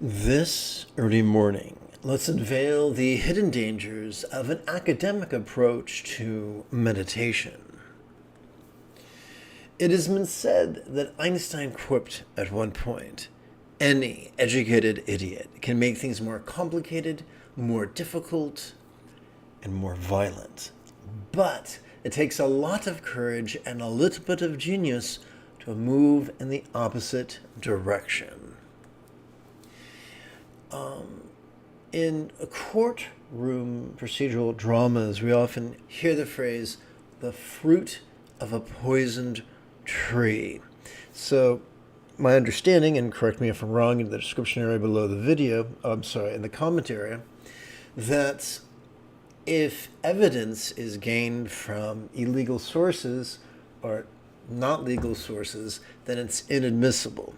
This early morning, let's unveil the hidden dangers of an academic approach to meditation. It has been said that Einstein quipped at one point, "Any educated idiot can make things more complicated, more difficult, and more violent. But it takes a lot of courage and a little bit of genius to move in the opposite direction." In courtroom procedural dramas, we often hear the phrase, "the fruit of a poisoned tree." So my understanding, and correct me if I'm wrong in the description area below the video, in the comment area, that if evidence is gained from illegal sources or not legal sources, then it's inadmissible.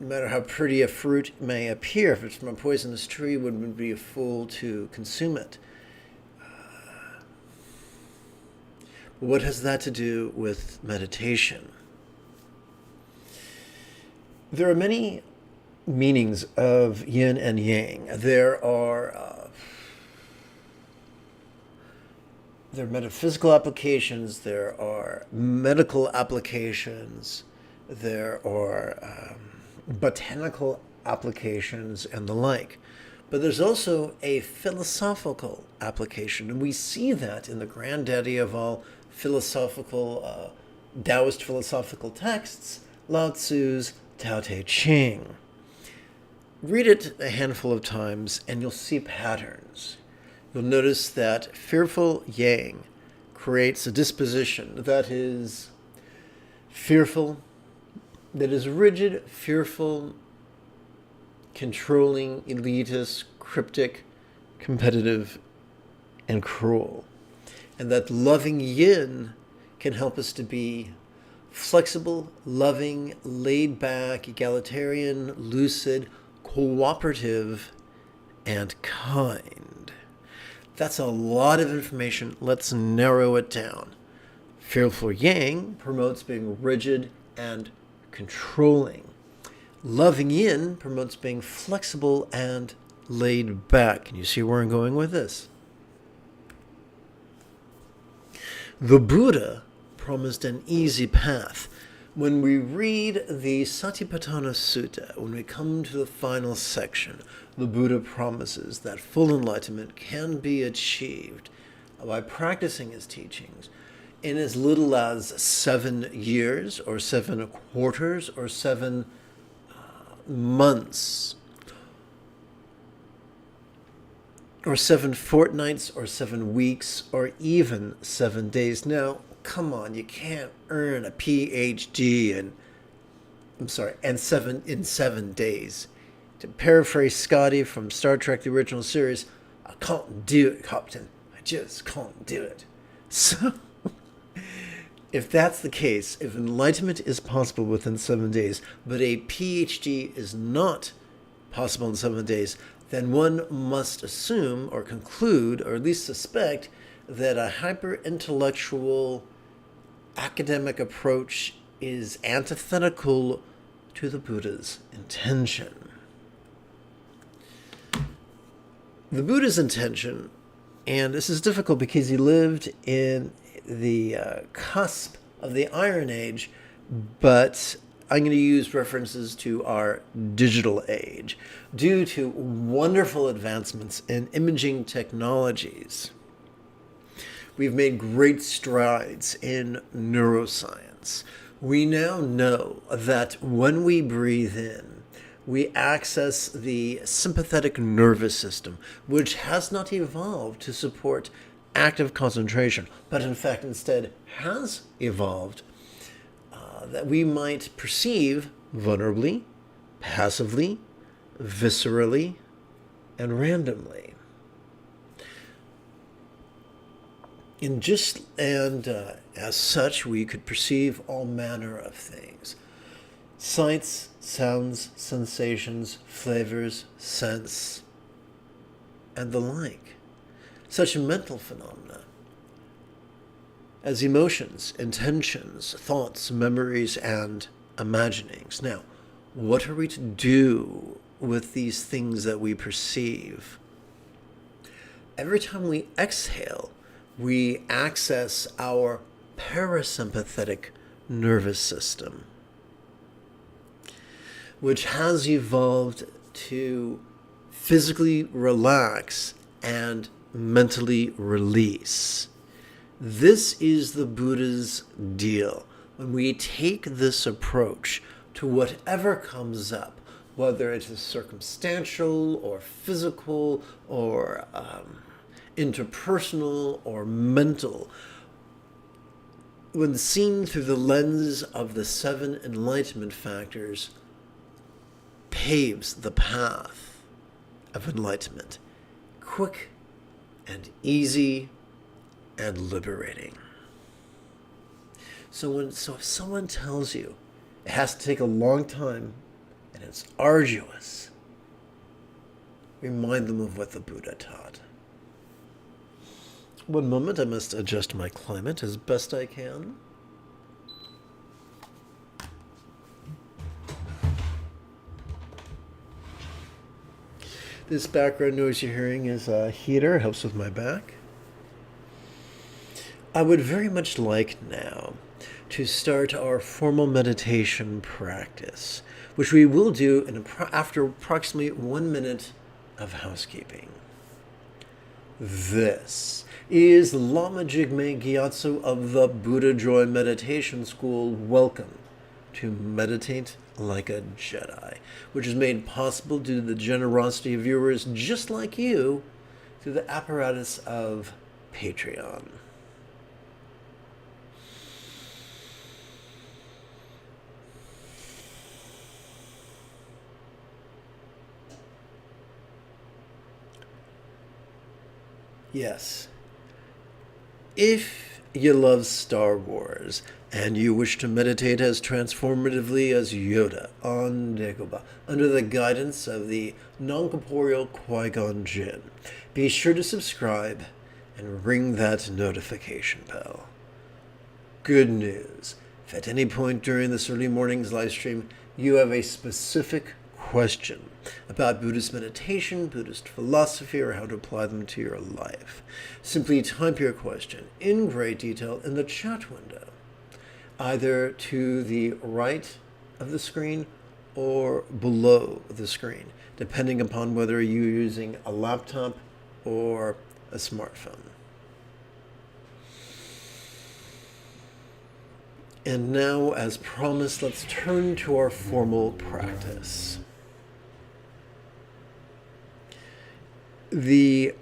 No matter how pretty a fruit may appear, if it's from a poisonous tree, one would be a fool to consume it. But what has that to do with meditation? There are many meanings of yin and yang. There are metaphysical applications, there are medical applications, there are botanical applications, and the like. But there's also a philosophical application, and we see that in the granddaddy of all philosophical, Taoist philosophical texts, Lao Tzu's Tao Te Ching. Read it a handful of times, and you'll see patterns. You'll notice that fearful yang creates a disposition that is fearful, that is rigid, fearful, controlling, elitist, cryptic, competitive, and cruel. And that loving yin can help us to be flexible, loving, laid back, egalitarian, lucid, cooperative, and kind. That's a lot of information. Let's narrow it down. Fearful yang promotes being rigid and controlling. Loving yin promotes being flexible and laid back. Can you see where I'm going with this? The Buddha promised an easy path. When we read the Satipatthana Sutta, when we come to the final section, the Buddha promises that full enlightenment can be achieved by practicing his teachings in as little as 7 years, or 7 quarters, or 7 months, or 7 fortnights, or 7 weeks, or even 7 days. Now, come on, you can't earn a PhD in 7 days. To paraphrase Scotty from Star Trek, the original series, "I can't do it, Captain. I just can't do it." So, if that's the case, if enlightenment is possible within 7 days, but a PhD is not possible in 7 days, then one must assume or conclude, or at least suspect, that a hyper-intellectual academic approach is antithetical to the Buddha's intention. The Buddha's intention, and this is difficult because he lived in the cusp of the Iron Age, but I'm going to use references to our digital age. Due to wonderful advancements in imaging technologies, we've made great strides in neuroscience. We now know that when we breathe in, we access the sympathetic nervous system, which has not evolved to support active concentration, but in fact instead has evolved that we might perceive vulnerably, passively, viscerally, and randomly. As such, we could perceive all manner of things. Sights, sounds, sensations, flavors, scents, and the like. Such mental phenomena as emotions, intentions, thoughts, memories, and imaginings. Now, What are we to do with these things that we perceive? Every time we exhale, we access our parasympathetic nervous system, which has evolved to physically relax and mentally release. This is the Buddha's deal. When we take this approach to whatever comes up, whether it is circumstantial or physical or interpersonal or mental, when seen through the lens of the 7 enlightenment factors, paves the path of enlightenment. Quick and easy and liberating. So if someone tells you it has to take a long time and it's arduous, remind them of what the Buddha taught. One moment, I must adjust my climate as best I can. This background noise you're hearing is a heater, helps with my back. I would very much like now to start our formal meditation practice, which we will do after approximately 1 minute of housekeeping. This is Lama Jigme Gyatso of the Buddha Joy Meditation School. Welcome to Meditate Like a Jedi, which is made possible due to the generosity of viewers just like you through the apparatus of Patreon. Yes. If you love Star Wars and you wish to meditate as transformatively as Yoda on Dagobah under the guidance of the non-corporeal Qui-Gon Jinn, be sure to subscribe and ring that notification bell. Good news. If at any point during this early morning's live stream you have a specific question about Buddhist meditation, Buddhist philosophy, or how to apply them to your life, simply type your question in great detail in the chat window, either to the right of the screen or below the screen, depending upon whether you're using a laptop or a smartphone. And now, as promised, let's turn to our formal practice. The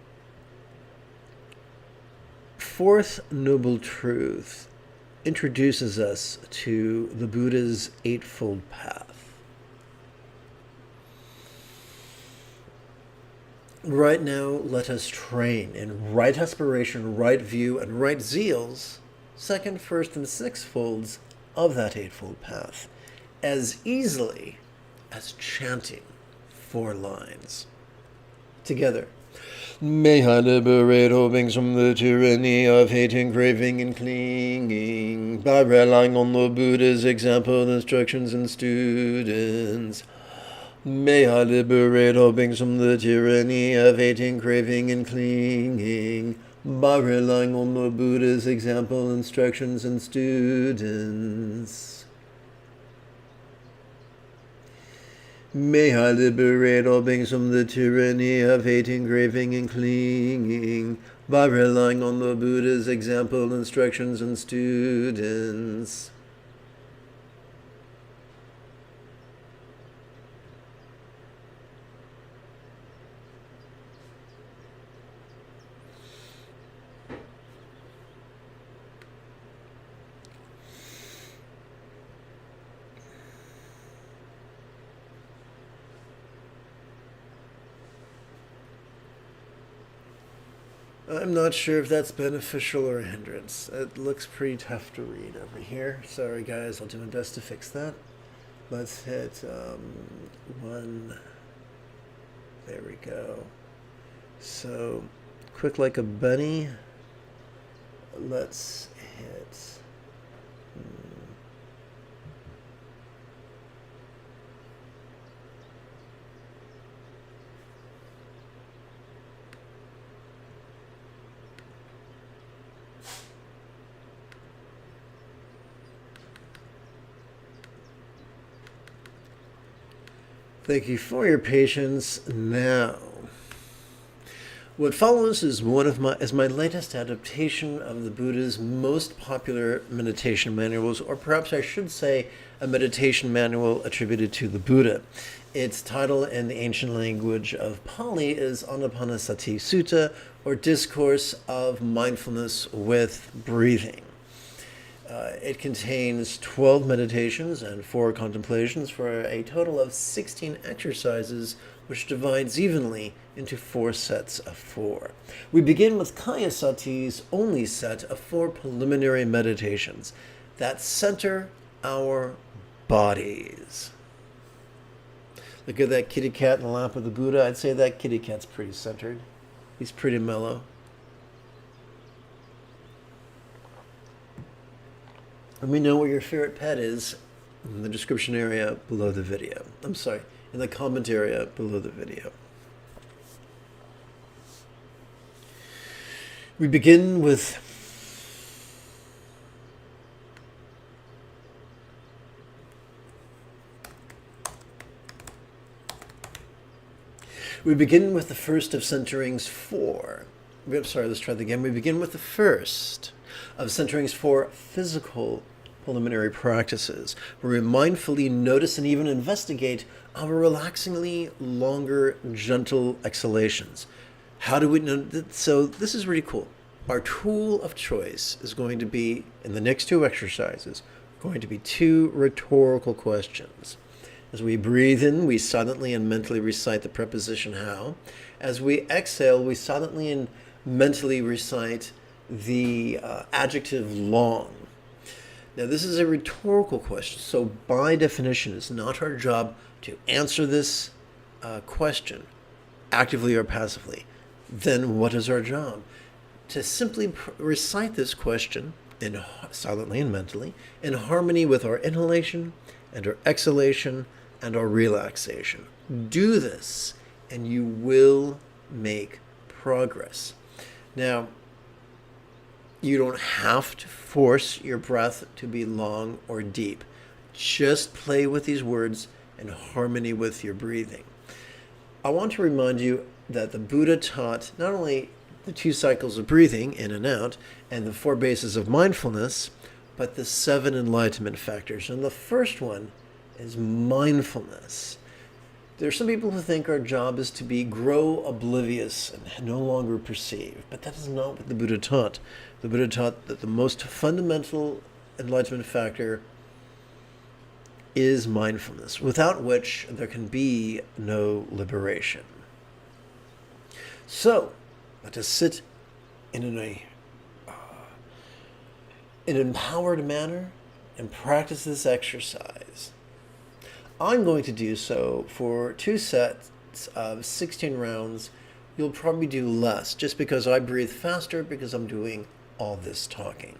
fourth noble truth introduces us to the Buddha's Eightfold Path. Right now, let us train in right aspiration, right view, and right zeals, second, first, and sixth folds of that Eightfold Path, as easily as chanting 4 lines. Together. May I liberate all beings from the tyranny of hating, craving, and clinging by relying on the Buddha's example, instructions, and students. May I liberate all beings from the tyranny of hating, craving, and clinging by relying on the Buddha's example, instructions, and students. May I liberate all beings from the tyranny of hating, craving, and clinging by relying on the Buddha's example, instructions, and students. I'm not sure if that's beneficial or a hindrance. It looks pretty tough to read over here. Sorry guys, I'll do my best to fix that. Let's hit 1. There we go. So, quick like a bunny. Let's hit Thank you for your patience. Now, what follows is my latest adaptation of the Buddha's most popular meditation manuals, or perhaps I should say a meditation manual attributed to the Buddha. Its title in the ancient language of Pali is Anapanasati Sutta, or Discourse of Mindfulness with Breathing. It contains 12 meditations and 4 contemplations for a total of 16 exercises, which divides evenly into 4 sets of 4. We begin with Kayasati's only set of 4 preliminary meditations that center our bodies. Look at that kitty cat in the lap of the Buddha. I'd say that kitty cat's pretty centered. He's pretty mellow. Let me know what your favorite pet is in the description area below the video. I'm sorry, in the comment area below the video. We begin with the first of centerings 4. Sorry, let's try that again. We begin with the first of centerings 4 physical preliminary practices, where we mindfully notice and even investigate our relaxingly longer, gentle exhalations. How do we know? So this is really cool. Our tool of choice is going to be, in the next 2 exercises, going to be 2 rhetorical questions. As we breathe in, we silently and mentally recite the preposition how. As we exhale, we silently and mentally recite the adjective long. Now, this is a rhetorical question, so by definition, it's not our job to answer this question actively or passively. Then what is our job? To simply recite this question silently and mentally in harmony with our inhalation and our exhalation and our relaxation. Do this, and you will make progress. Now, you don't have to force your breath to be long or deep. Just play with these words in harmony with your breathing. I want to remind you that the Buddha taught not only the 2 cycles of breathing, in and out, and the 4 bases of mindfulness, but the 7 enlightenment factors. And the first one is mindfulness. There are some people who think our job is to grow oblivious and no longer perceive, but that is not what the Buddha taught. The Buddha taught that the most fundamental enlightenment factor is mindfulness, without which there can be no liberation. So, let us sit in an empowered manner and practice this exercise. I'm going to do so for 2 sets of 16 rounds. You'll probably do less, just because I breathe faster because I'm doing all this talking.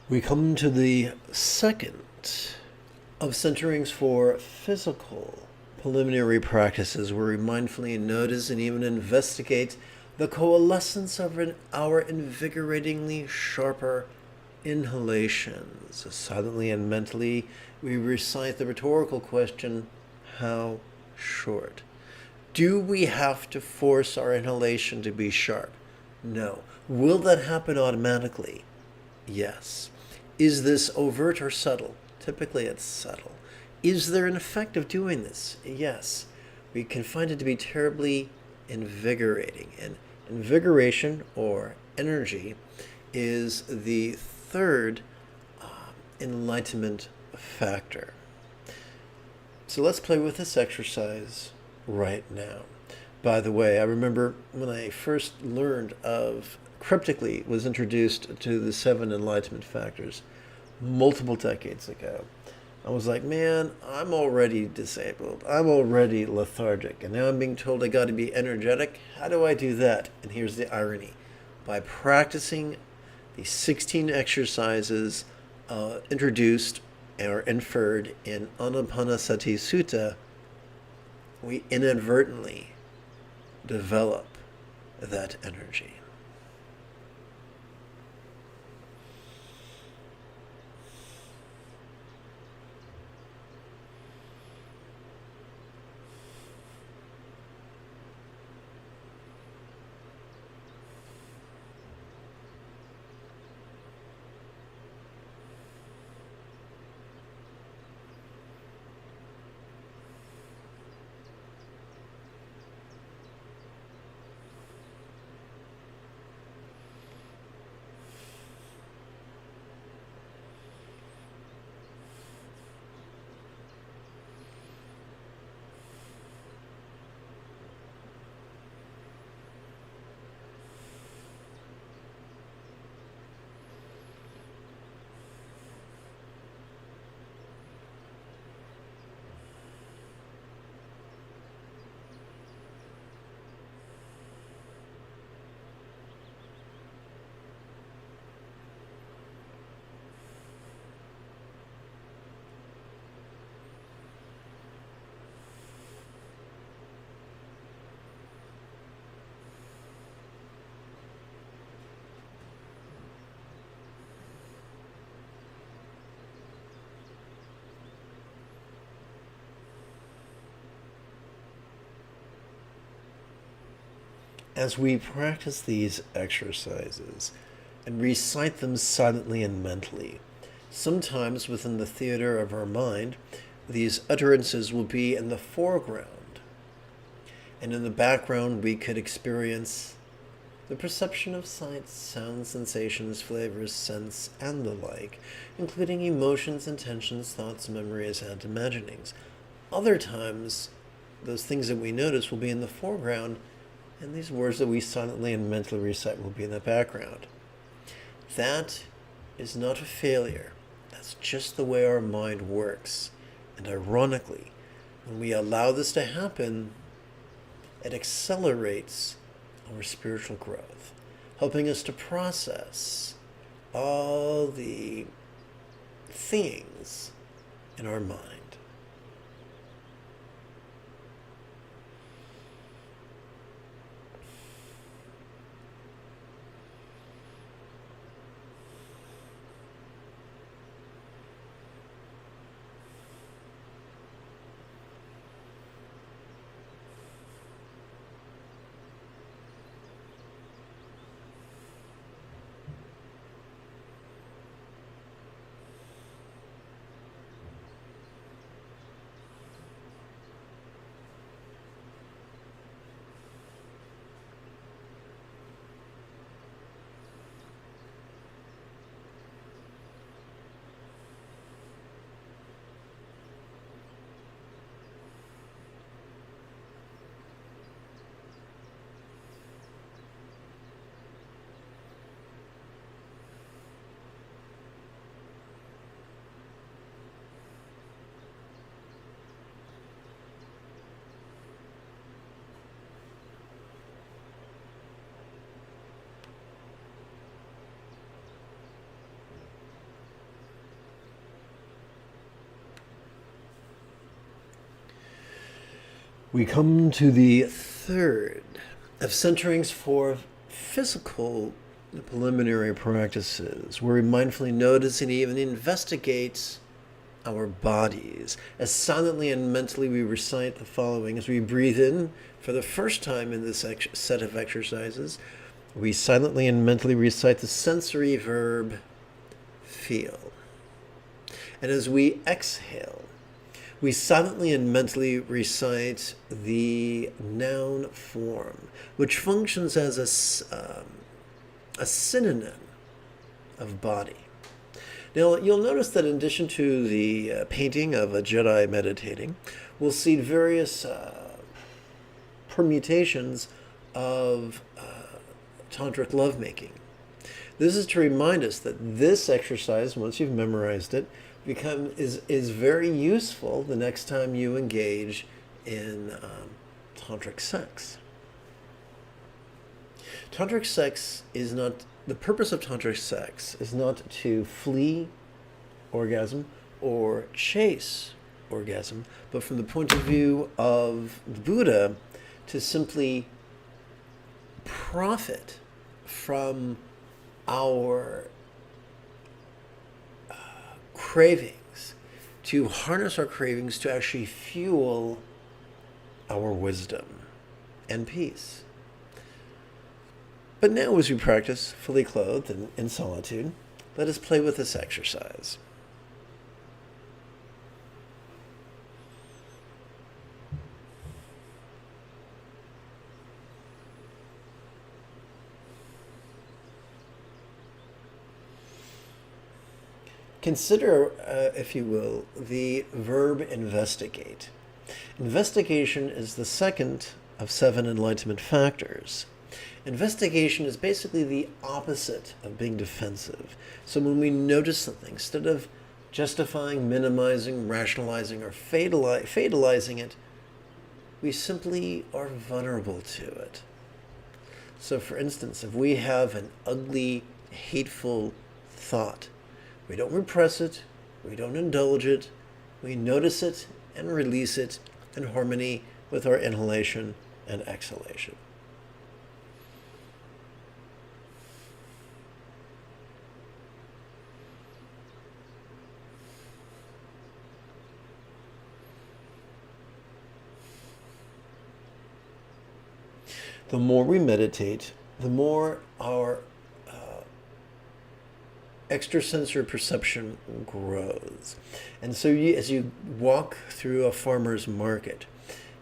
We come to the second of centerings for physical preliminary practices where we mindfully notice and even investigate the coalescence of our invigoratingly sharper inhalations. Silently and mentally, we recite the rhetorical question, how short? Do we have to force our inhalation to be sharp? No. Will that happen automatically? Yes. Is this overt or subtle? Typically it's subtle. Is there an effect of doing this? Yes. We can find it to be terribly invigorating. And invigoration, or energy, is the third enlightenment factor. So let's play with this exercise right now. By the way, I remember when I first learned of, cryptically was introduced to the 7 enlightenment factors multiple decades ago. I was like, man, I'm already disabled. I'm already lethargic. And now I'm being told I got to be energetic. How do I do that? And here's the irony. By practicing the 16 exercises introduced or inferred in Anapanasati Sutta, we inadvertently develop that energy. As we practice these exercises and recite them silently and mentally, sometimes within the theater of our mind, these utterances will be in the foreground, and in the background we could experience the perception of sights, sounds, sensations, flavors, scents, and the like, including emotions, intentions, thoughts, memories, and imaginings. Other times, those things that we notice will be in the foreground, and these words that we silently and mentally recite will be in the background. That is not a failure. That's just the way our mind works. And ironically, when we allow this to happen, it accelerates our spiritual growth, helping us to process all the things in our mind. We come to the third of centerings for physical preliminary practices, where we mindfully notice and even investigate our bodies. As silently and mentally we recite the following as we breathe in for the first time in this set of exercises. We silently and mentally recite the sensory verb feel. And as we exhale, we silently and mentally recite the noun form, which functions as a synonym of body. Now, you'll notice that in addition to the painting of a Jedi meditating, we'll see various permutations of tantric lovemaking. This is to remind us that this exercise, once you've memorized it, is very useful the next time you engage in tantric sex. Tantric sex is not, the purpose of tantric sex is not to flee orgasm or chase orgasm, but from the point of view of the Buddha, to simply profit from our cravings, to harness our cravings to actually fuel our wisdom and peace. But now, as we practice fully clothed and in solitude, let us play with this exercise. Consider, if you will, the verb investigate. Investigation is the second of 7 enlightenment factors. Investigation is basically the opposite of being defensive. So when we notice something, instead of justifying, minimizing, rationalizing, or fatalizing it, we simply are vulnerable to it. So for instance, if we have an ugly, hateful thought, we don't repress it, we don't indulge it, we notice it and release it in harmony with our inhalation and exhalation. The more we meditate, the more our extrasensory perception grows. And so as you walk through a farmer's market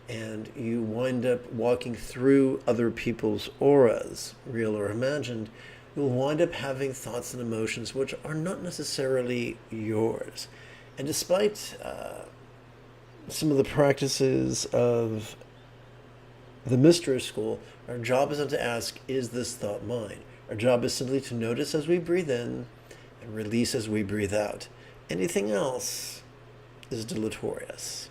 and you wind up walking through other people's auras, real or imagined, you'll wind up having thoughts and emotions which are not necessarily yours. And despite some of the practices of the mystery school, our job isn't to ask, is this thought mine? Our job is simply to notice as we breathe in and release as we breathe out. Anything else is deleterious.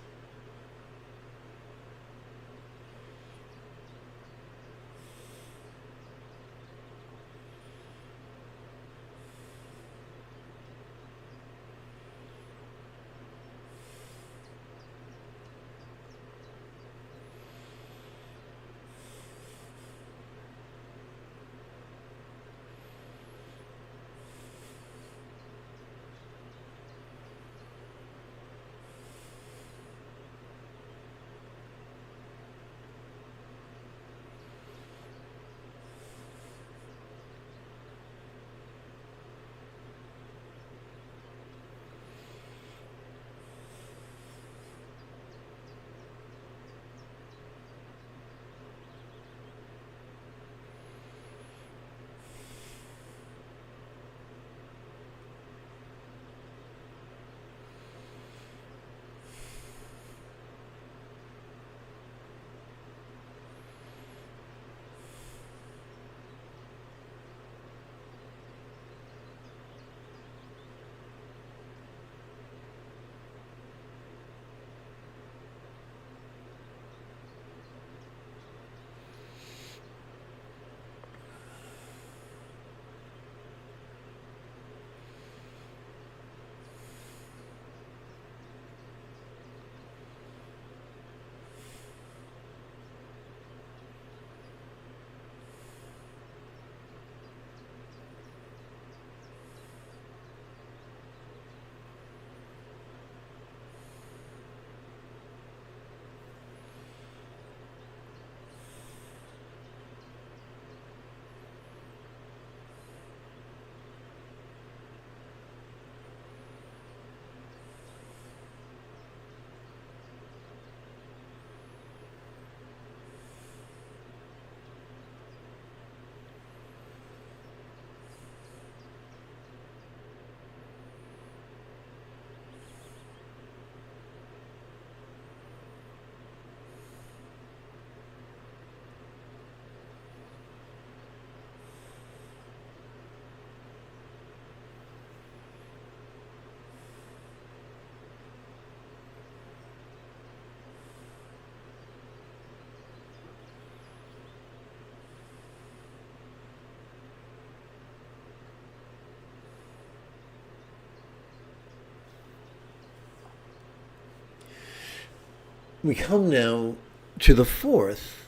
We come now to the fourth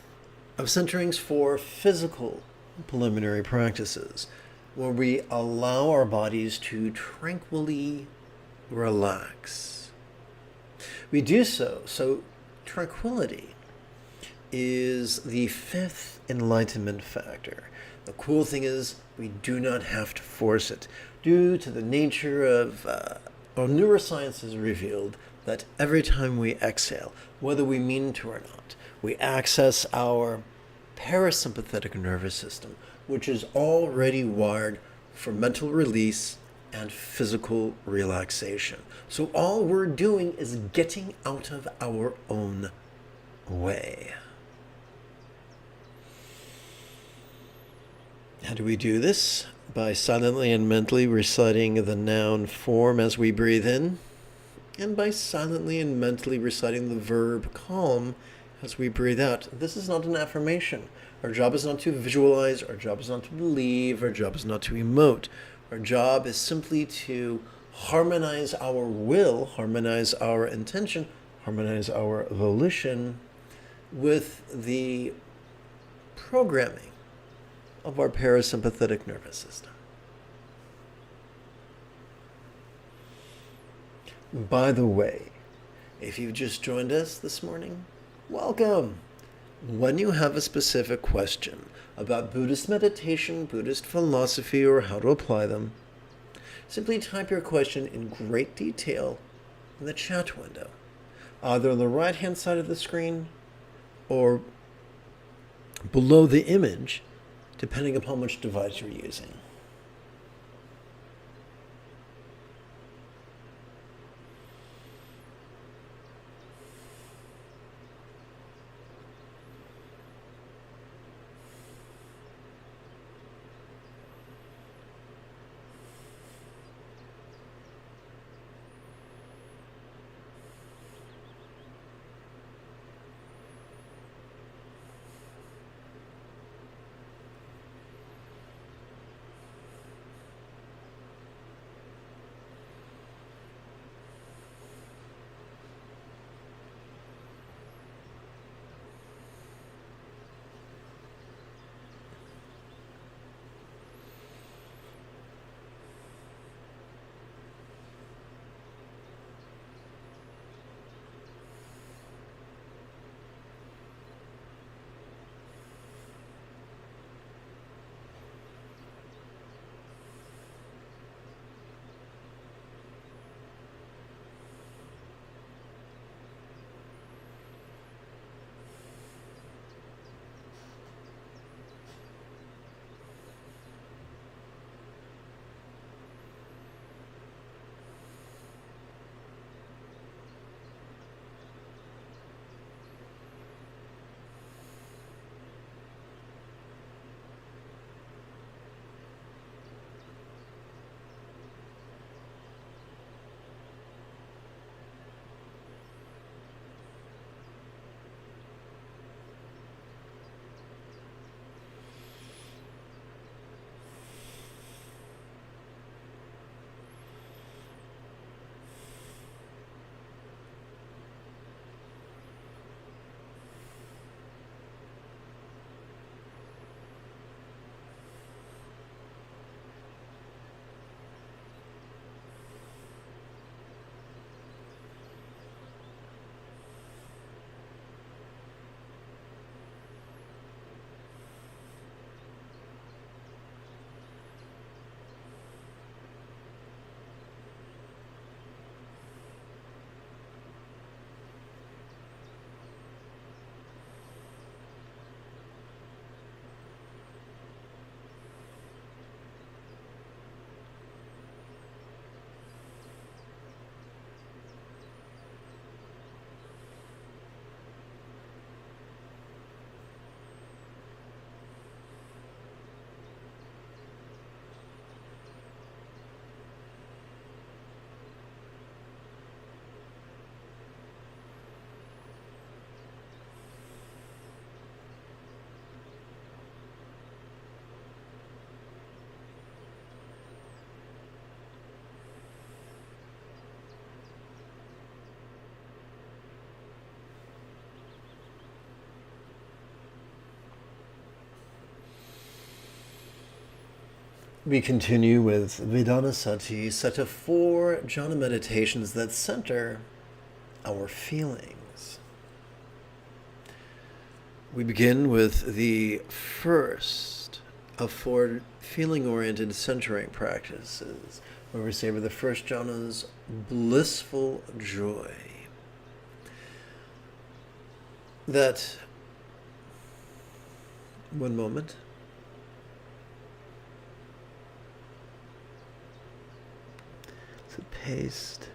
of Centering's 4 physical preliminary practices, where we allow our bodies to tranquilly relax. We do so tranquility is the 5th enlightenment factor. The cool thing is we do not have to force it. Due to the nature of neuroscience has revealed that every time we exhale, whether we mean to or not, we access our parasympathetic nervous system, which is already wired for mental release and physical relaxation. So all we're doing is getting out of our own way. How do we do this? By silently and mentally reciting the noun form as we breathe in, and by silently and mentally reciting the verb calm as we breathe out. This is not an affirmation. Our job is not to visualize, our job is not to believe, our job is not to emote. Our job is simply to harmonize our will, harmonize our intention, harmonize our volition with the programming of our parasympathetic nervous system. By the way, if you've just joined us this morning, welcome. When you have a specific question about Buddhist meditation, Buddhist philosophy, or how to apply them, simply type your question in great detail in the chat window, either on the right-hand side of the screen or below the image, depending upon which device you're using. We continue with Vedanasati, set of 4 jhana meditations that center our feelings. We begin with the first of 4 feeling-oriented centering practices, where we savor the first jhana's blissful joy. That, one moment. So paste.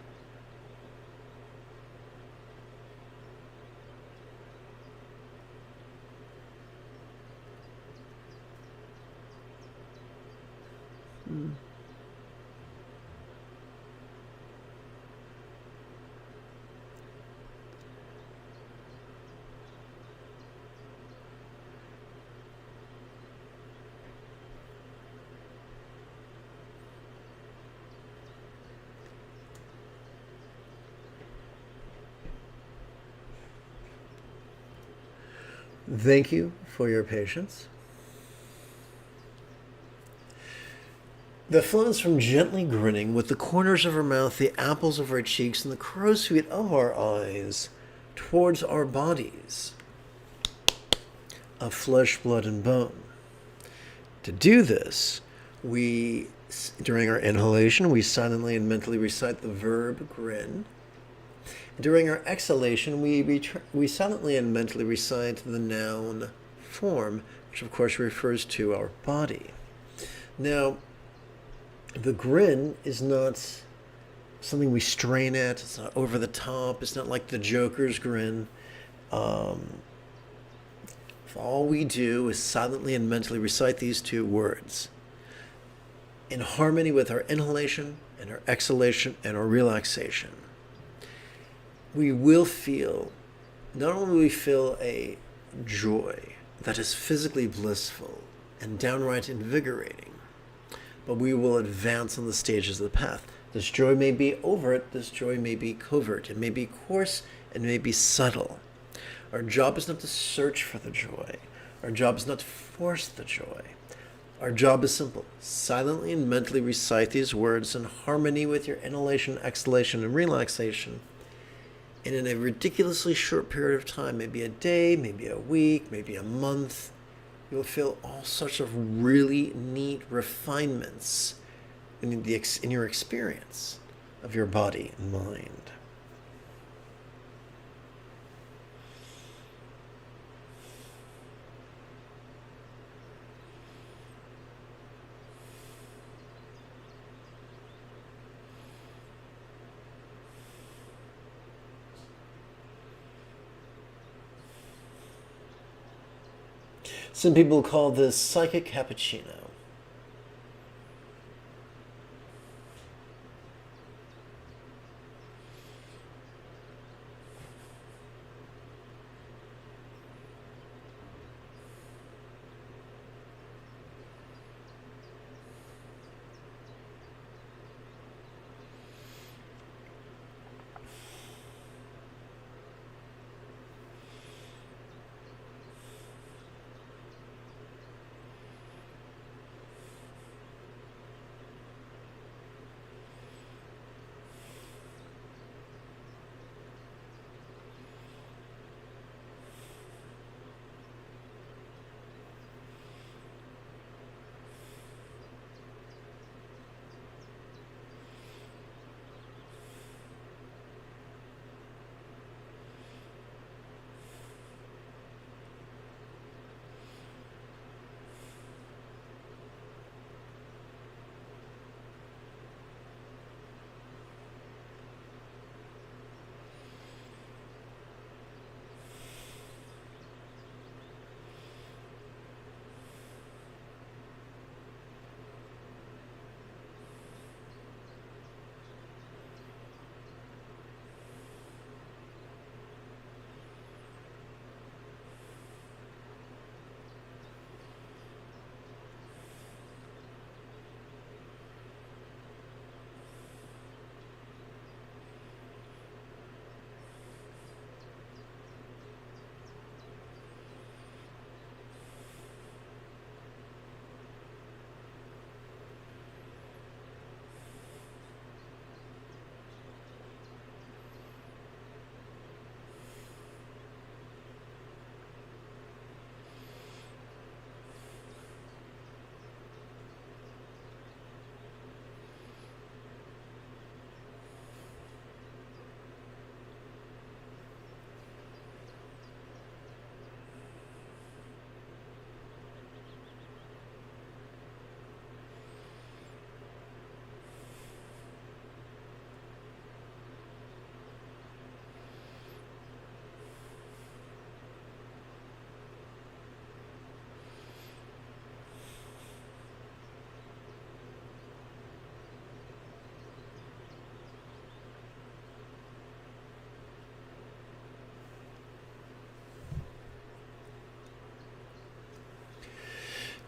Thank you for your patience. That flows from gently grinning with the corners of our mouth, the apples of our cheeks, and the crow's feet of our eyes towards our bodies of flesh, blood, and bone. To do this, during our inhalation, we silently and mentally recite the verb grin. During our exhalation, we silently and mentally recite the noun form, which of course refers to our body. Now, the grin is not something we strain at. It's not over the top. It's not like the Joker's grin. All we do is silently and mentally recite these 2 words in harmony with our inhalation and our exhalation and our relaxation. We will feel, not only will we feel a joy that is physically blissful and downright invigorating, but we will advance on the stages of the path. This joy may be overt, this joy may be covert, it may be coarse, it may be subtle. Our job is not to search for the joy. Our job is not to force the joy. Our job is simple. Silently and mentally recite these words in harmony with your inhalation, exhalation, and relaxation. And in a ridiculously short period of time, maybe a day, maybe a week, maybe a month, you'll feel all sorts of really neat refinements in your experience of your body and mind. Some people call this psychic cappuccino.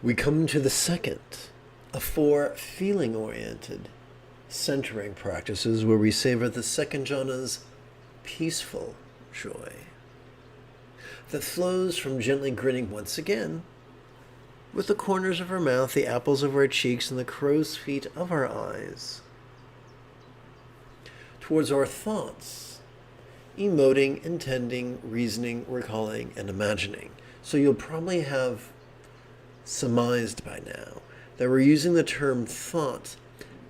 We come to the second of 4 feeling-oriented centering practices where we savor the second jhana's peaceful joy that flows from gently grinning once again with the corners of our mouth, the apples of our cheeks, and the crow's feet of our eyes towards our thoughts, emoting, intending, reasoning, recalling, and imagining. So you'll probably have surmised by now that we're using the term thought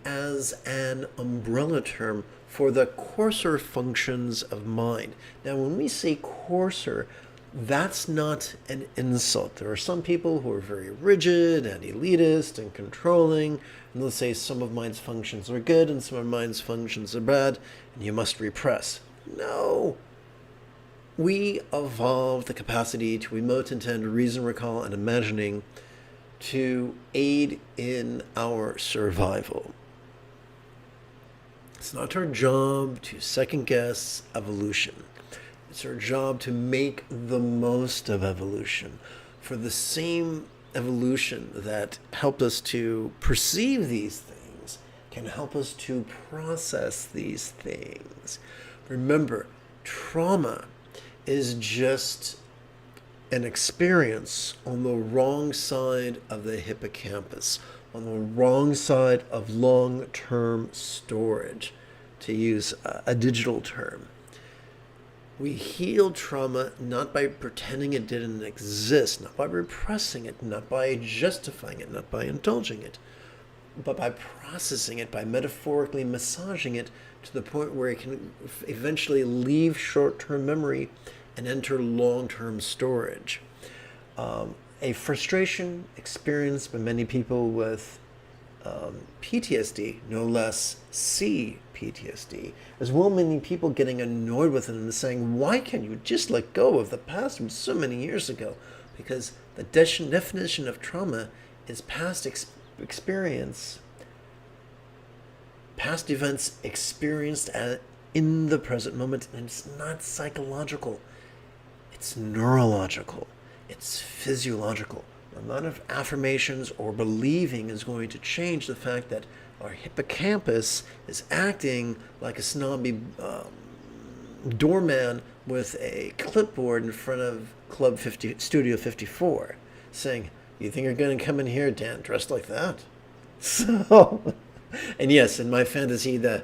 as an umbrella term for the coarser functions of mind. Now, when we say coarser, that's not an insult. There are some people who are very rigid and elitist and controlling, and they'll say some of mind's functions are good and some of mind's functions are bad, and you must repress. No. We evolved the capacity to emote, intend, reason, recall, and imagining to aid in our survival. It's not our job to second guess evolution. It's our job to make the most of evolution. For the same evolution that helped us to perceive these things can help us to process these things. Remember, trauma is just an experience on the wrong side of the hippocampus, on the wrong side of long-term storage, to use a digital term. We heal trauma not by pretending it didn't exist, not by repressing it, not by justifying it, not by indulging it, but by processing it, by metaphorically massaging it to the point where it can eventually leave short-term memory and enter long-term storage. A frustration experienced by many people with PTSD, no less CPTSD, as well many people getting annoyed with it and saying, why can't you just let go of the past from so many years ago? Because the definition of trauma is past experience, past events experienced in the present moment, and it's not psychological, it's neurological, it's physiological. The amount of affirmations or believing is going to change the fact that our hippocampus is acting like a snobby doorman with a clipboard in front of Studio 54 saying, you think you're going to come in here, Dan, dressed like that? So, and yes, in my fantasy, the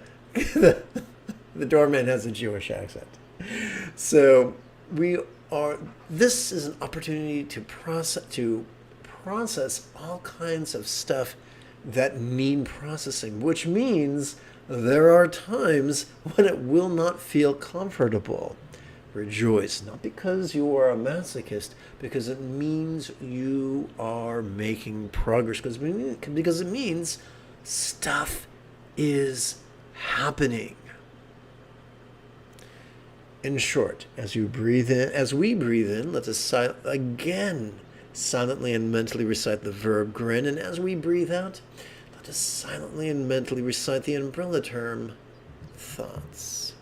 doorman has a Jewish accent. So this is an opportunity to process all kinds of stuff that need processing, which means there are times when it will not feel comfortable. Rejoice, not because you are a masochist, because it means you are making progress, because it means stuff is happening. In short, as we breathe in, let us again silently and mentally recite the verb grin, and as we breathe out, let us silently and mentally recite the umbrella term thoughts.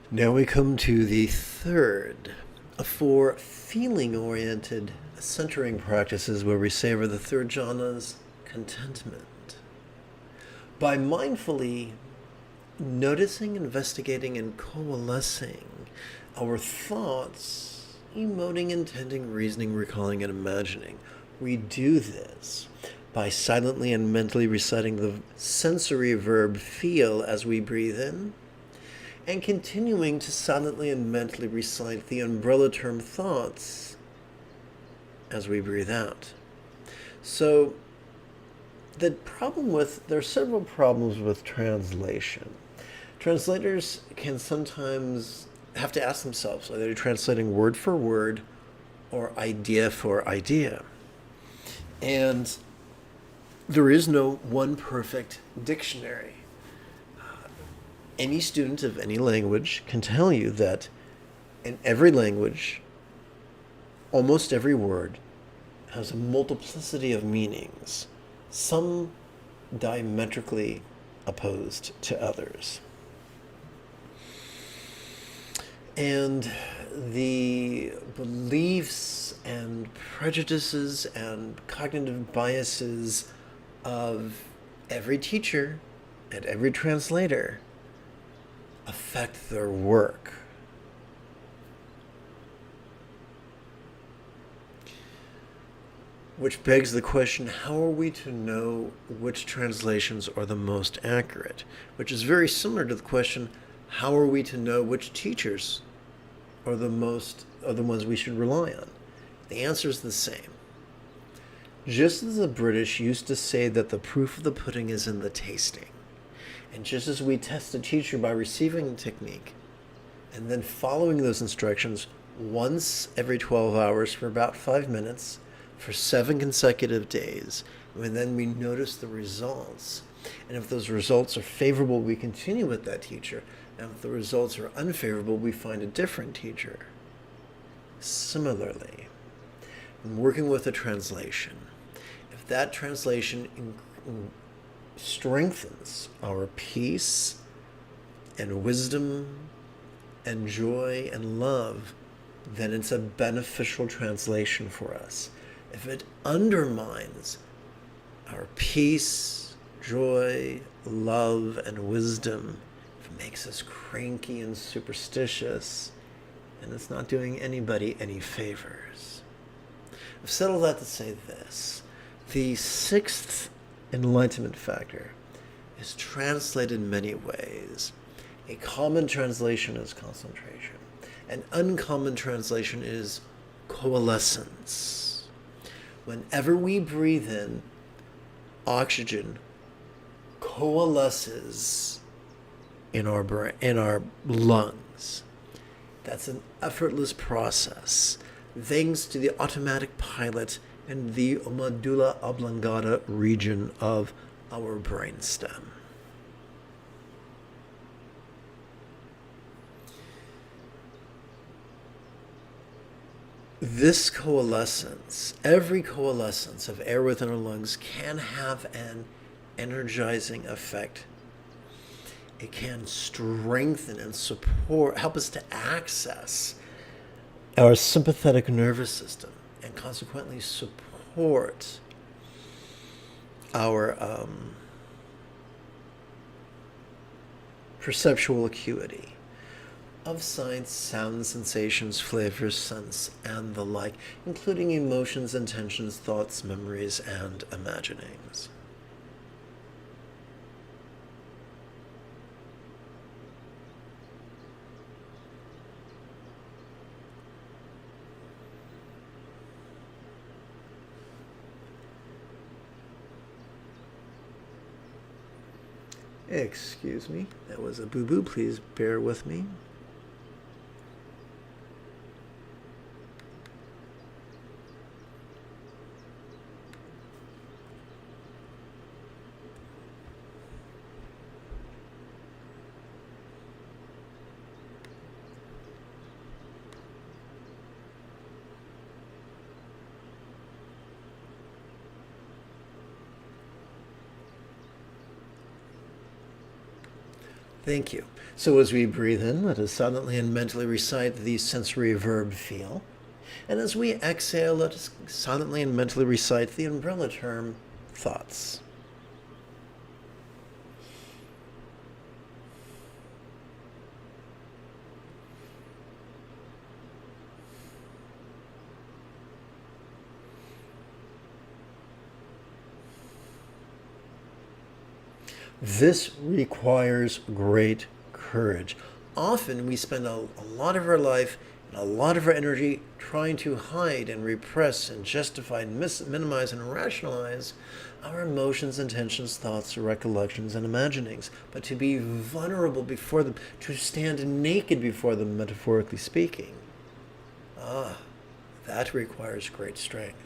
Now we come to the third of four feeling-oriented centering practices where we savor the third jhana's contentment. By mindfully noticing, investigating, and coalescing our thoughts, emoting, intending, reasoning, recalling, and imagining, we do this by silently and mentally reciting the sensory verb feel as we breathe in, and continuing to silently and mentally recite the umbrella term thoughts as we breathe out. So there are several problems with translation. Translators can sometimes have to ask themselves, are they translating word for word or idea for idea? And there is no one perfect dictionary. Any student of any language can tell you that in every language, almost every word has a multiplicity of meanings, some diametrically opposed to others. And the beliefs and prejudices and cognitive biases of every teacher and every translator affect their work. Which begs the question, how are we to know which translations are the most accurate? Which is very similar to the question, how are we to know which teachers are the ones we should rely on? The answer is the same. Just as the British used to say that the proof of the pudding is in the tasting, and just as we test a teacher by receiving the technique and then following those instructions once every 12 hours for about 5 minutes for 7 consecutive days, and then we notice the results. And if those results are favorable, we continue with that teacher. And if the results are unfavorable, we find a different teacher. Similarly, in working with a translation, if that translation strengthens our peace and wisdom and joy and love, then it's a beneficial translation for us. If it undermines our peace, joy, love, and wisdom, if it makes us cranky and superstitious, then it's not doing anybody any favors. I've said all that to say this. The sixth enlightenment factor is translated in many ways. A common translation is concentration. An uncommon translation is coalescence. Whenever we breathe in, oxygen coalesces in our brain, in our lungs. That's an effortless process, thanks to the automatic pilot and the medulla oblongata region of our brainstem. This coalescence, every coalescence of air within our lungs can have an energizing effect. It can strengthen and support, help us to access our sympathetic nervous system, and consequently support our perceptual acuity of sights, sounds, sensations, flavors, scents, and the like, including emotions, intentions, thoughts, memories, and imaginings. Excuse me, that was a boo-boo. Please bear with me. Thank you. So as we breathe in, let us silently and mentally recite the sensory verb feel. And as we exhale, let us silently and mentally recite the umbrella term thoughts. This requires great courage. Often we spend a lot of our life and a lot of our energy trying to hide and repress and justify and minimize and rationalize our emotions, intentions, thoughts, recollections, and imaginings. But to be vulnerable before them, to stand naked before them, metaphorically speaking, that requires great strength.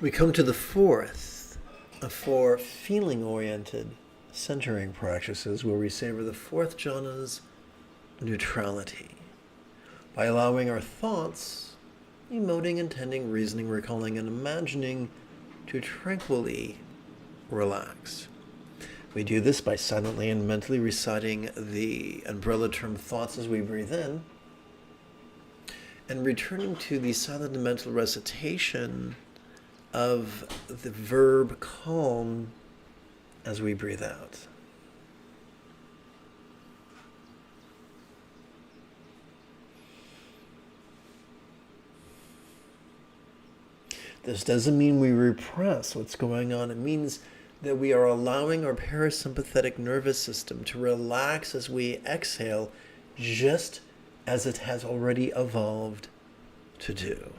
We come to the fourth of four feeling-oriented centering practices where we savor the fourth jhana's neutrality by allowing our thoughts, emoting, intending, reasoning, recalling, and imagining to tranquilly relax. We do this by silently and mentally reciting the umbrella term thoughts as we breathe in and returning to the silent and mental recitation of the verb calm as we breathe out. This doesn't mean we repress what's going on. It means that we are allowing our parasympathetic nervous system to relax as we exhale, just as it has already evolved to do.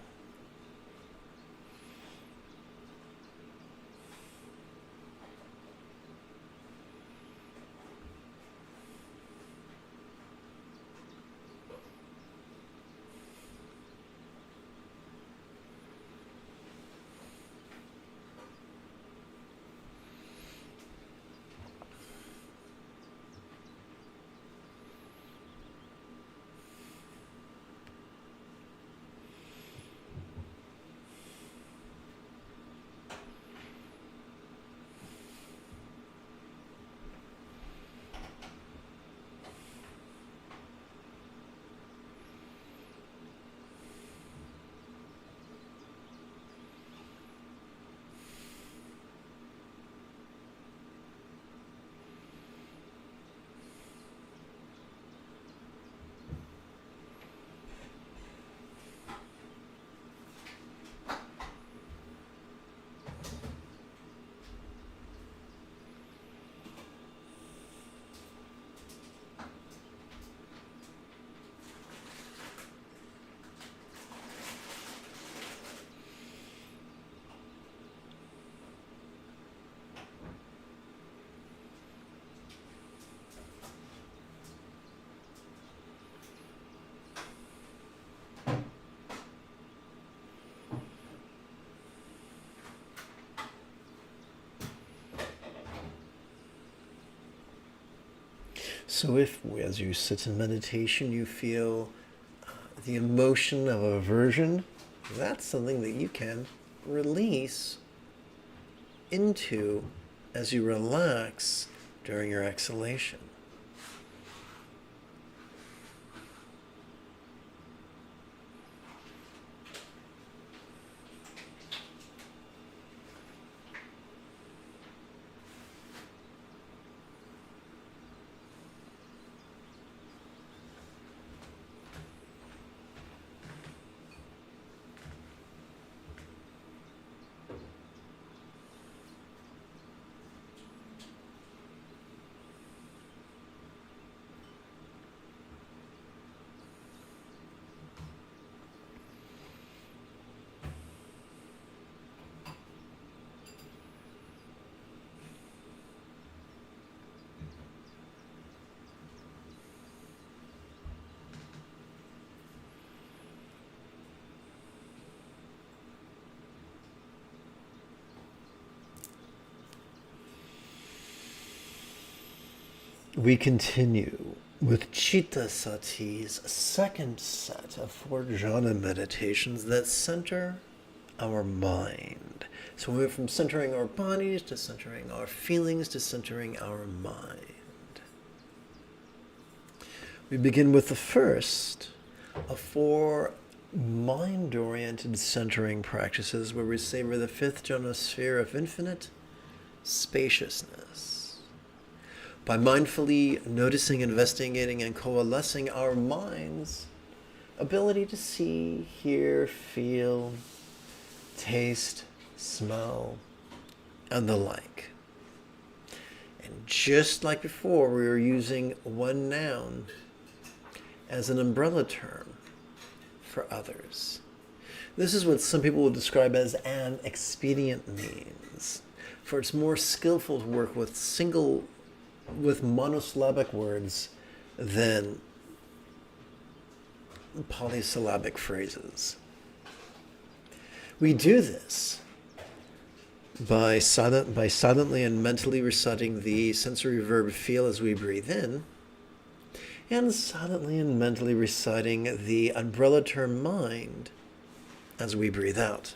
So if, as you sit in meditation, you feel the emotion of aversion, that's something that you can release into as you relax during your exhalation. We continue with Chitta Sati's second set of 4 jhana meditations that center our mind. So we went from centering our bodies to centering our feelings to centering our mind. We begin with the first of 4 mind-oriented centering practices where we savor the 5th jhana sphere of infinite spaciousness. By mindfully noticing, investigating, and coalescing our mind's ability to see, hear, feel, taste, smell, and the like. And just like before, we were using one noun as an umbrella term for others. This is what some people would describe as an expedient means, for it's more skillful to work with monosyllabic words than polysyllabic phrases. We do this by silently and mentally reciting the sensory verb feel as we breathe in, and silently and mentally reciting the umbrella term mind as we breathe out.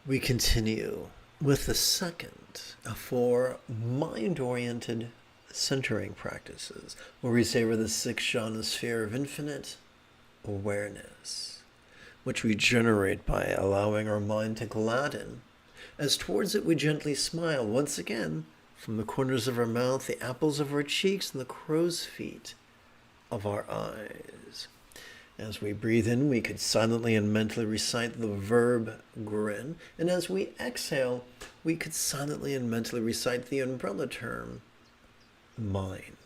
We continue with the second of 4 mind-oriented centering practices, where we savor the 6th jhana sphere of infinite awareness, which we generate by allowing our mind to gladden, as towards it we gently smile once again from the corners of our mouth, the apples of our cheeks, and the crow's feet of our eyes. As we breathe in, we could silently and mentally recite the verb grin, and as we exhale, we could silently and mentally recite the umbrella term mind.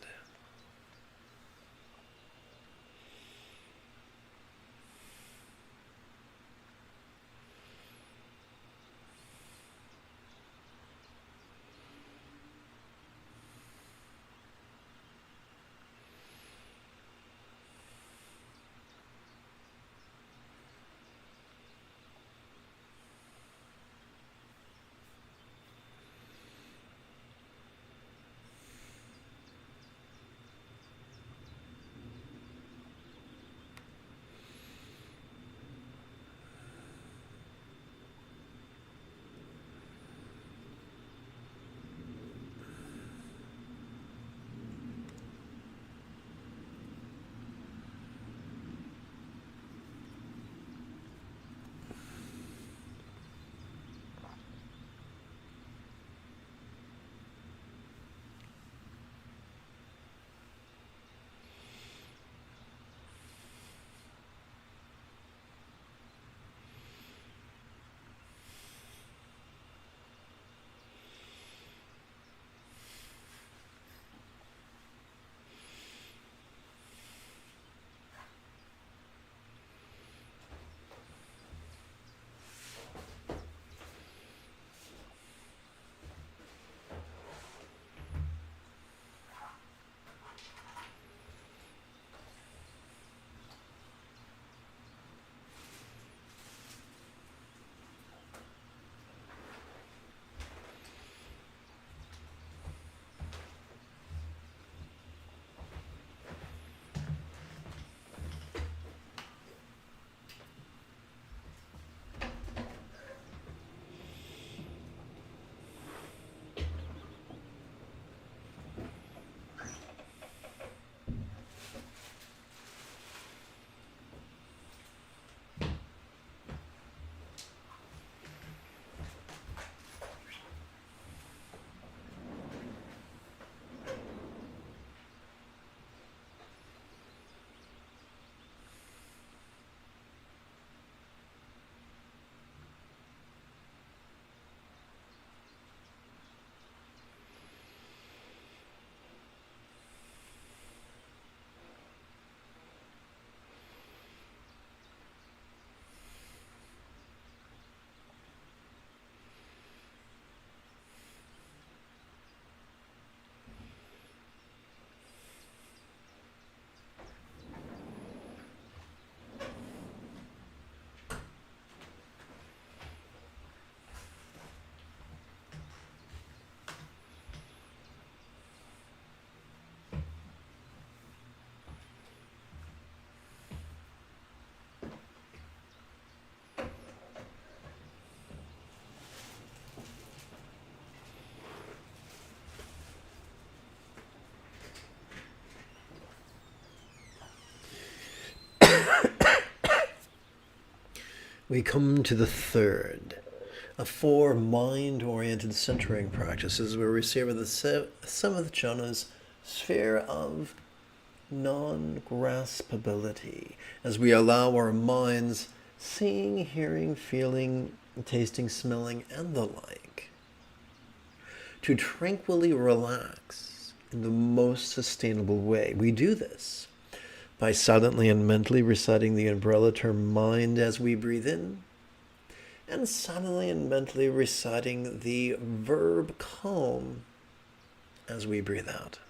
We come to the third of 4 mind-oriented centering practices, where we savor the 7th jhana's sphere of non-graspability, as we allow our minds seeing, hearing, feeling, tasting, smelling, and the like to tranquilly relax in the most sustainable way. We do this by silently and mentally reciting the umbrella term mind as we breathe in, and silently and mentally reciting the verb calm as we breathe out.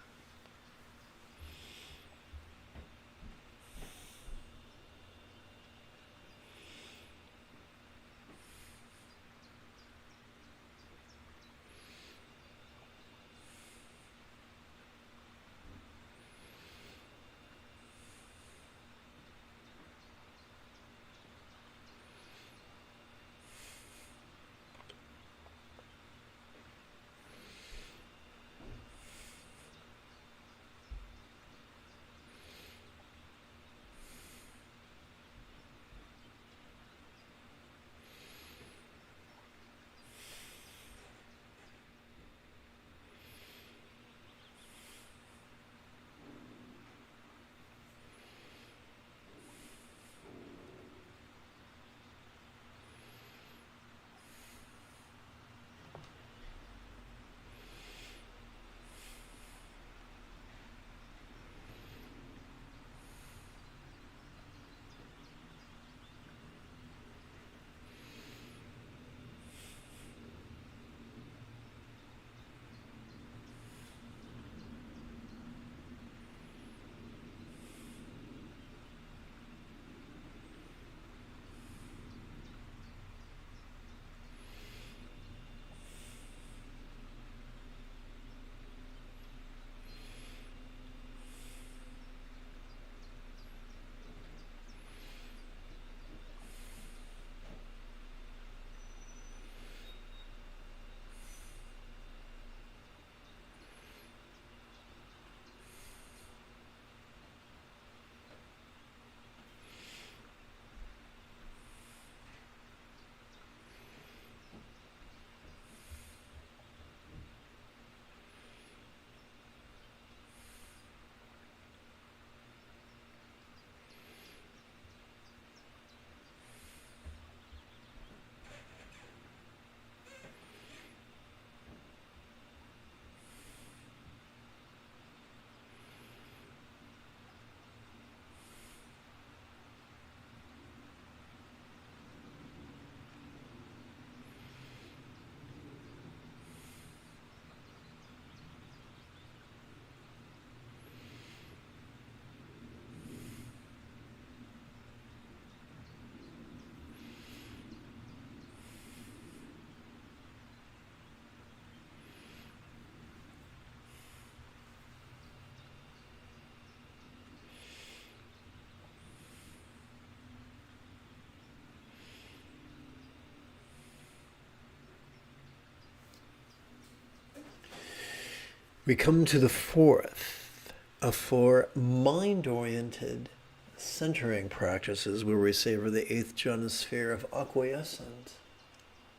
We come to the fourth of four mind-oriented centering practices where we savor the eighth jhana sphere of acquiescent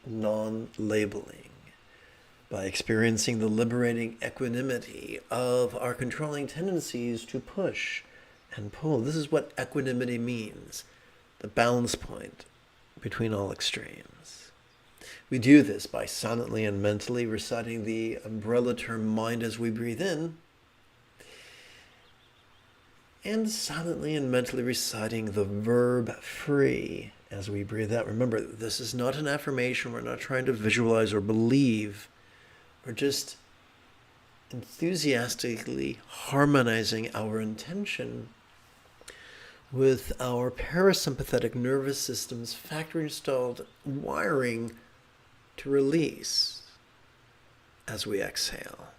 non-labeling by experiencing the liberating equanimity of our controlling tendencies to push and pull. This is what equanimity means, the balance point between all extremes. We do this by silently and mentally reciting the umbrella term mind as we breathe in, and silently and mentally reciting the verb free as we breathe out. Remember, this is not an affirmation. We're not trying to visualize or believe. We're just enthusiastically harmonizing our intention with our parasympathetic nervous system's factory-installed wiring to release as we exhale.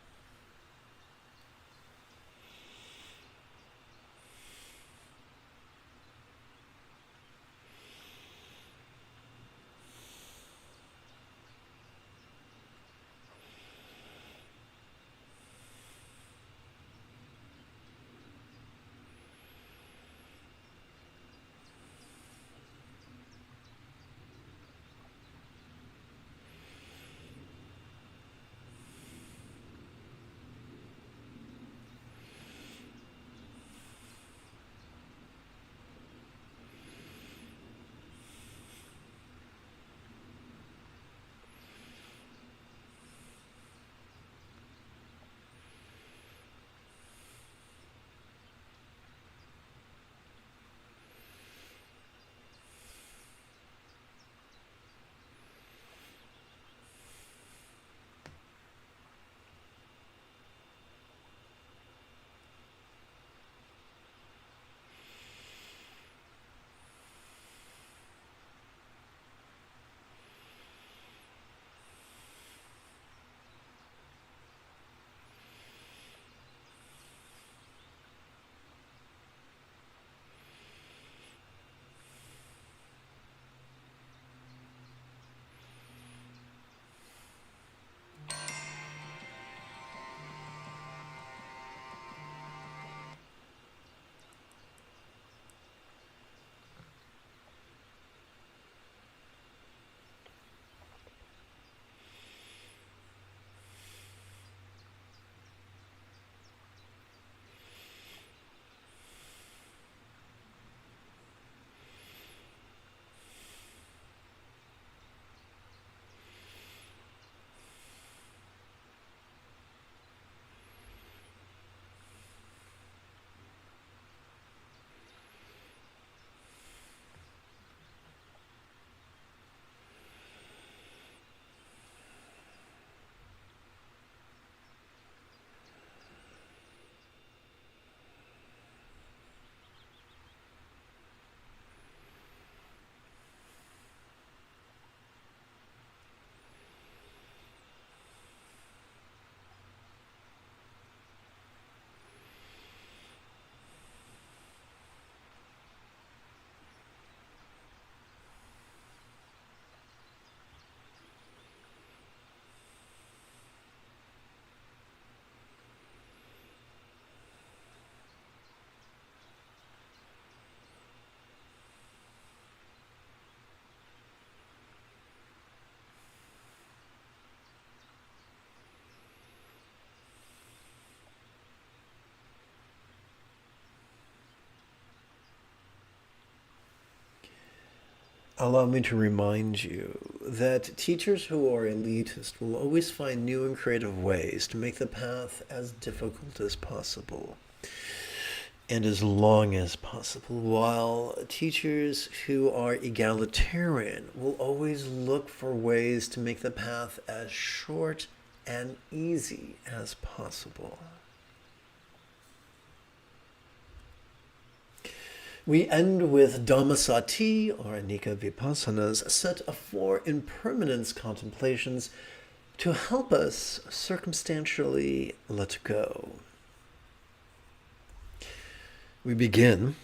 Allow me to remind you that teachers who are elitist will always find new and creative ways to make the path as difficult as possible and as long as possible, while teachers who are egalitarian will always look for ways to make the path as short and easy as possible. We end with Dhammasati, or Anika Vipassana's set of 4 impermanence contemplations to help us circumstantially let go. We begin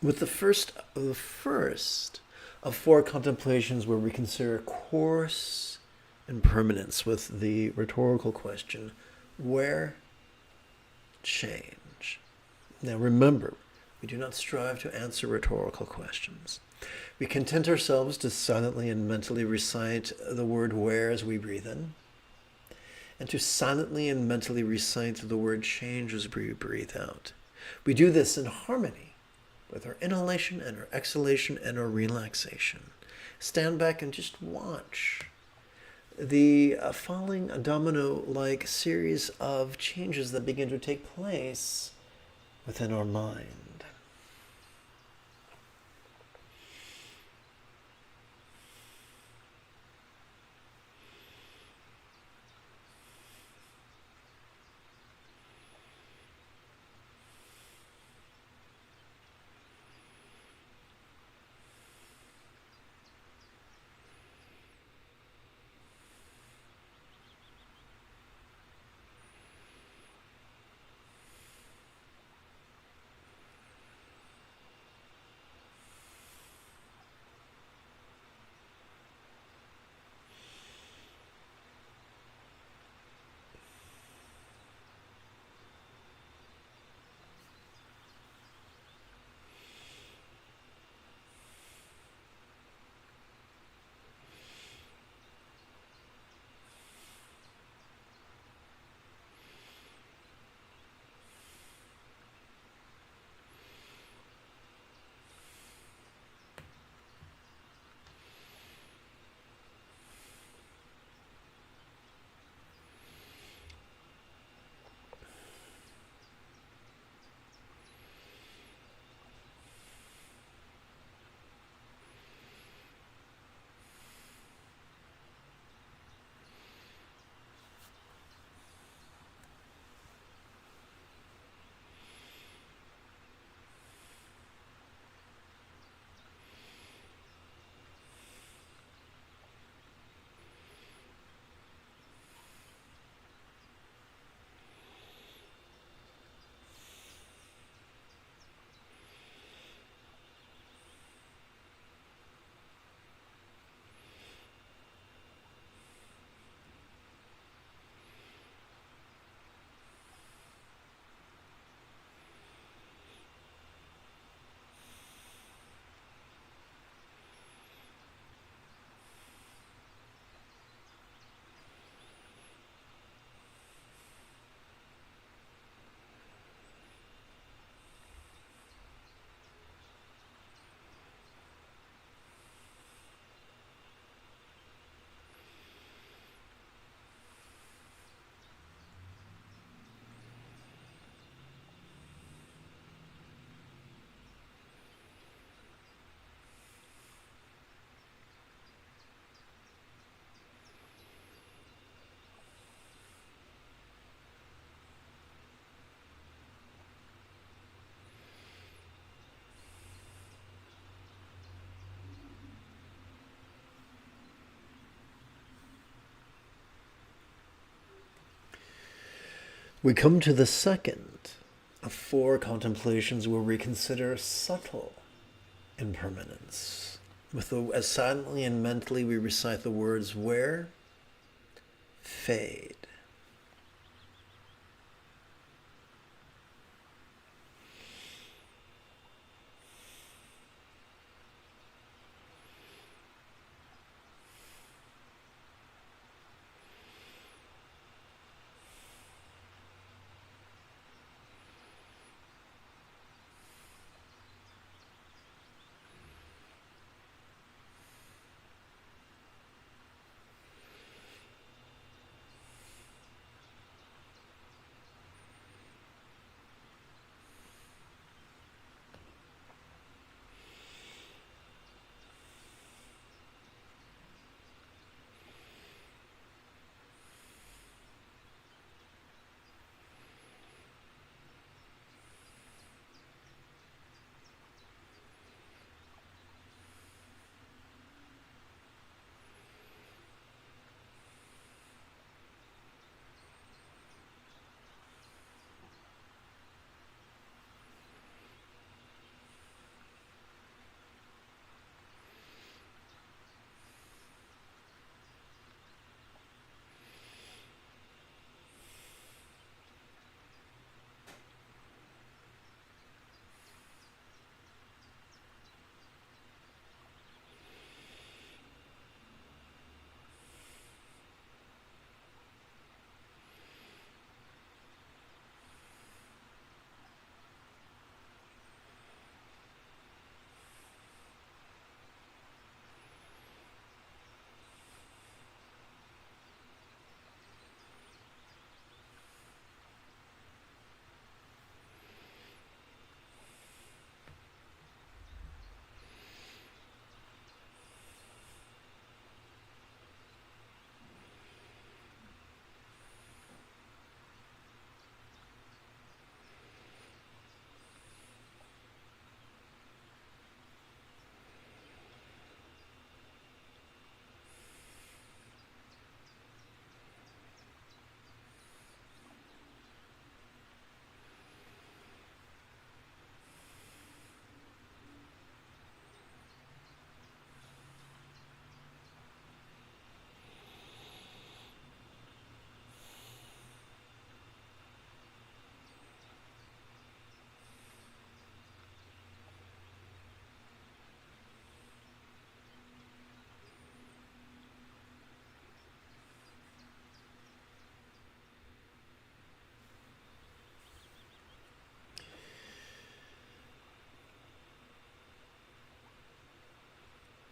With the first of four contemplations where we consider course and permanence with the rhetorical question, where change? Now remember, we do not strive to answer rhetorical questions. We content ourselves to silently and mentally recite the word where as we breathe in, and to silently and mentally recite the word change as we breathe out. We do this in harmony with our inhalation and our exhalation and our relaxation. Stand back and just watch the falling domino-like series of changes that begin to take place within our mind. We come to the second of four contemplations where we consider subtle impermanence. As silently and mentally we recite the words where, fade.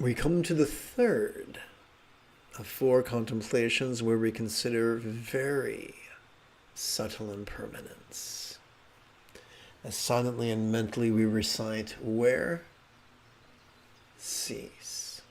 We come to the third of 4 contemplations where we consider very subtle impermanence. As silently and mentally we recite, where? Cease.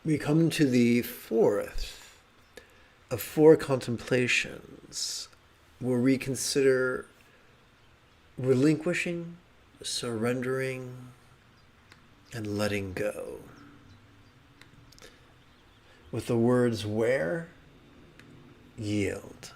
We come to the fourth of 4 contemplations where we consider relinquishing, surrendering, and letting go. With the words where, yield.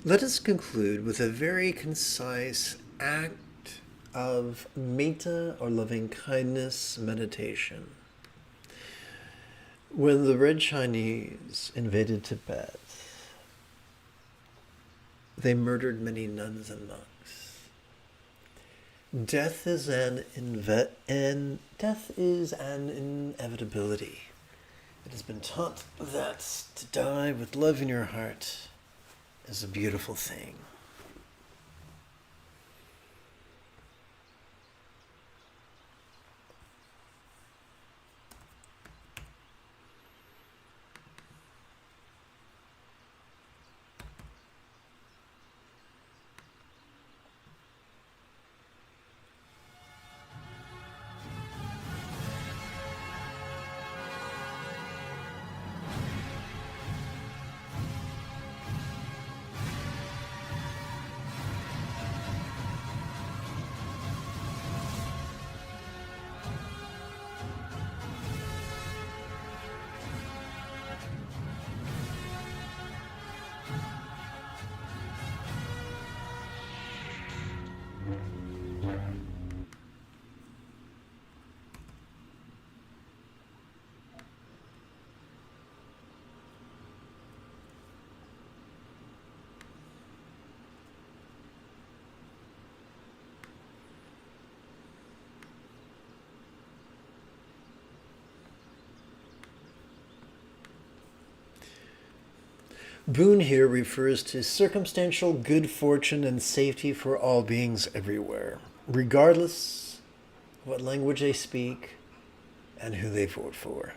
Let us conclude with a very concise act of metta or loving kindness meditation. When the Red Chinese invaded Tibet, they murdered many nuns and monks. Death is an inevitability. It has been taught that to die with love in your heart is a beautiful thing. Boon here refers to circumstantial good fortune and safety for all beings everywhere, regardless what language they speak and who they vote for.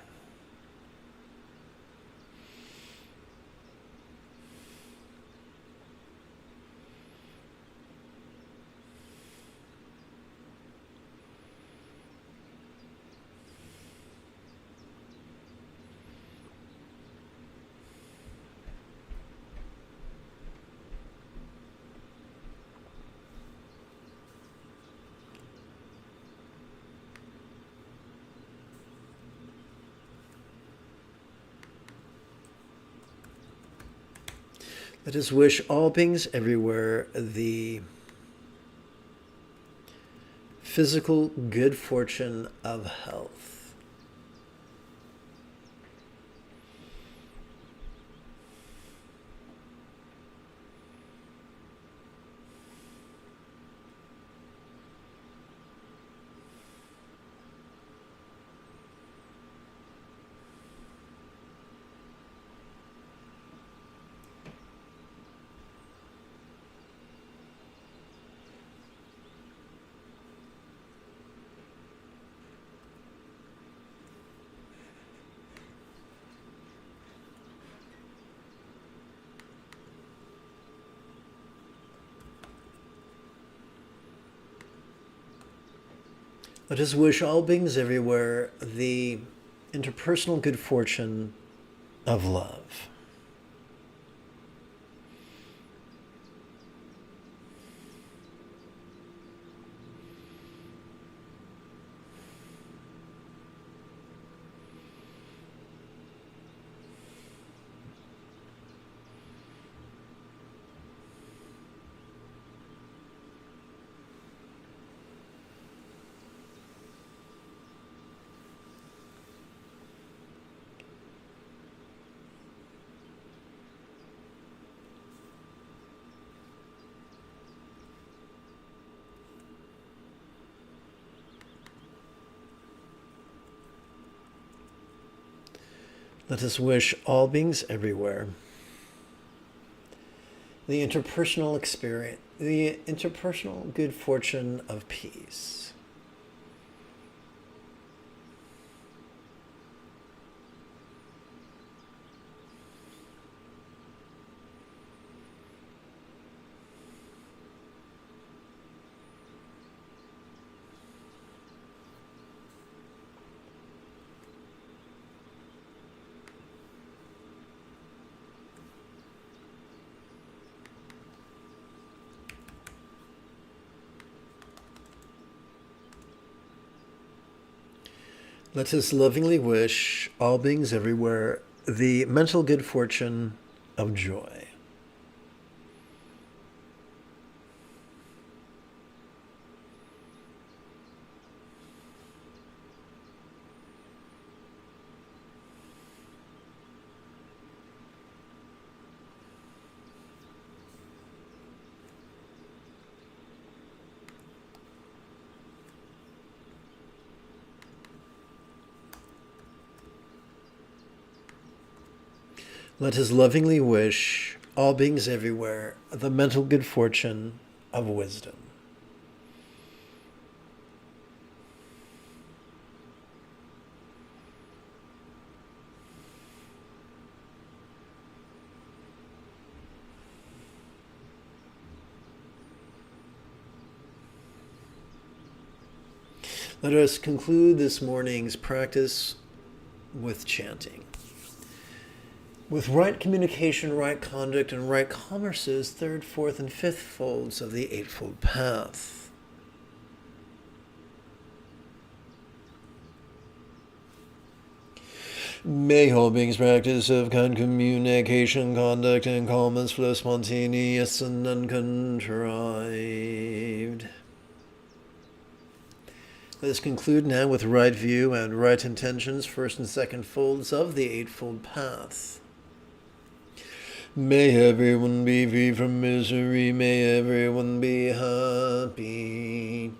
Let us wish all beings everywhere the physical good fortune of health. Let us wish all beings everywhere the interpersonal good fortune of love. Let us wish all beings everywhere the interpersonal experience, the interpersonal good fortune of peace. Let us lovingly wish all beings everywhere the mental good fortune of joy. Let us lovingly wish all beings everywhere the mental good fortune of wisdom. Let us conclude this morning's practice with chanting. With right communication, right conduct, and right commerces, third, fourth, and fifth folds of the Eightfold Path. May all beings practice of kind communication, conduct, and calmness flow spontaneous and uncontrived. Let us conclude now with right view and right intentions, first and second folds of the Eightfold Path. May everyone be free from misery, may everyone be happy.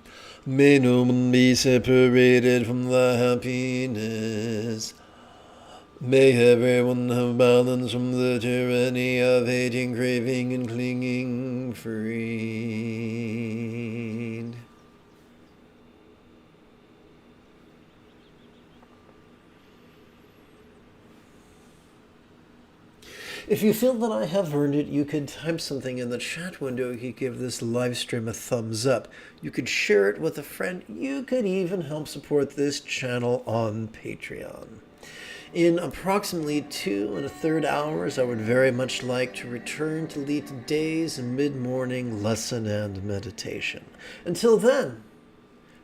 May no one be separated from the happiness. May everyone have balance from the tyranny of hating, craving, and clinging, freed. If you feel that I have earned it, you could type something in the chat window. You could give this live stream a thumbs up. You could share it with a friend. You could even help support this channel on Patreon. In approximately 2 1/3 hours, I would very much like to return to lead today's mid-morning lesson and meditation. Until then,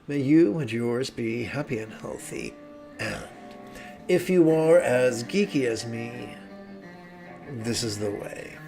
may you and yours be happy and healthy. And if you are as geeky as me, this is the way.